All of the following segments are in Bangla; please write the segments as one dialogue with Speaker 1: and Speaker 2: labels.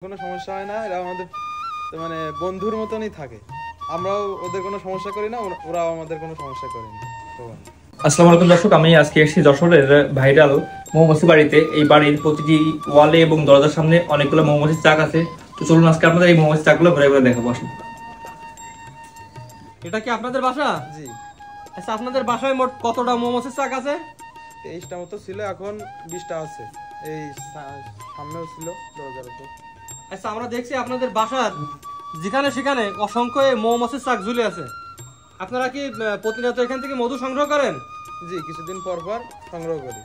Speaker 1: কোনো সমস্যা হয় না, এরা আমাদের মানে বন্ধুর মতনই থাকে। আমরাও ওদের কোনো সমস্যা করি না, ওরাও আমাদের কোনো সমস্যা করে না।
Speaker 2: আসসালামু আলাইকুম দর্শক, আমি আজকে এসেছি যশোরের ভাইরাল মৌমাছি বাড়িতে। এই বাড়ির প্রতিটি ওয়ালে এবং দরজার সামনে অনেকগুলো মৌমাছির চাক আছে। তো চলুন আজকে আপনাদের এই মৌমাছির চাকগুলো ঘুরে ঘুরে দেখাবো। আসুন।
Speaker 3: এটা কি আপনাদের বাসা?
Speaker 1: জি।
Speaker 3: আচ্ছা, আপনাদের বাসায় মোট কতটা মৌমাছির চাক আছে?
Speaker 1: 23টা মতো ছিল, এখন 20টা আছে। এই সামনেও ছিল দরজার উপর।
Speaker 3: আচ্ছা, আমরা দেখছি আপনাদের বাসার যেখানে সেখানে অসংখ্য মৌমাছির চাক ঝুলে আছে। আপনারা কি প্রতিনিয়ত এখান থেকে মধু সংগ্রহ করেন?
Speaker 1: জি, কিছুদিন পর পর সংগ্রহ করি।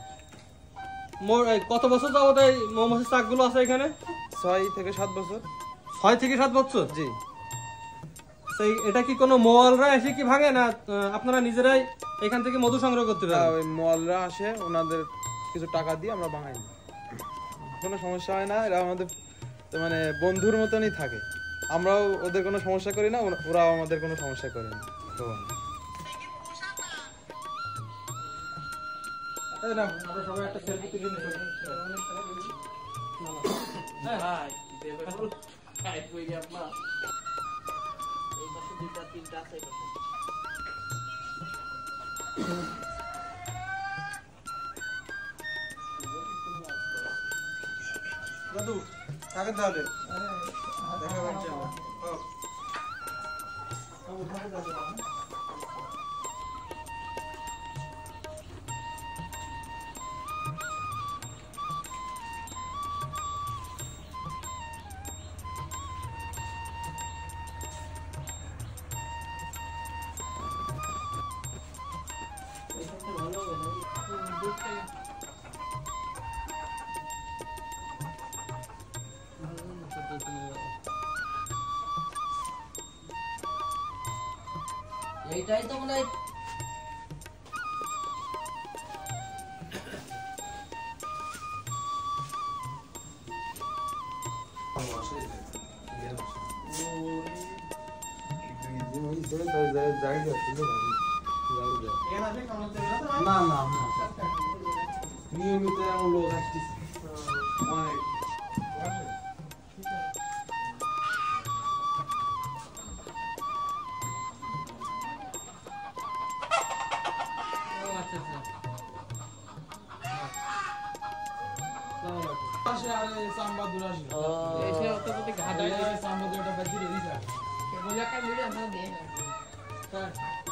Speaker 3: কত বছর যাবত এই মৌমাছির চাকগুলো আছে এখানে?
Speaker 1: 6 থেকে 7 বছর।
Speaker 3: 6 থেকে 7 বছর?
Speaker 1: জি।
Speaker 3: সেই এটা কি কোনো মোয়ালরা এসে কি ভাঙে, না আপনারা নিজেরাই এখান থেকে মধু সংগ্রহ করতে পারেন?
Speaker 1: ওই মোয়ালরা আসে, ওনাদের কিছু টাকা দিয়ে আমরা বাঙাই। কোনো সমস্যা হয় না, এরা আমাদের মানে বন্ধুর মতনই থাকে। আমরাও ওদের কোনো সমস্যা করি না, ওরাও আমাদের কোনো সমস্যা করে না। দাদু থাকেন তাহলে, দেখা হচ্ছে আমার।
Speaker 4: এইটাই তো মনে হয়
Speaker 1: না না নিয়মিত এমন লোক আসতেছে অনেক।
Speaker 4: ঘাট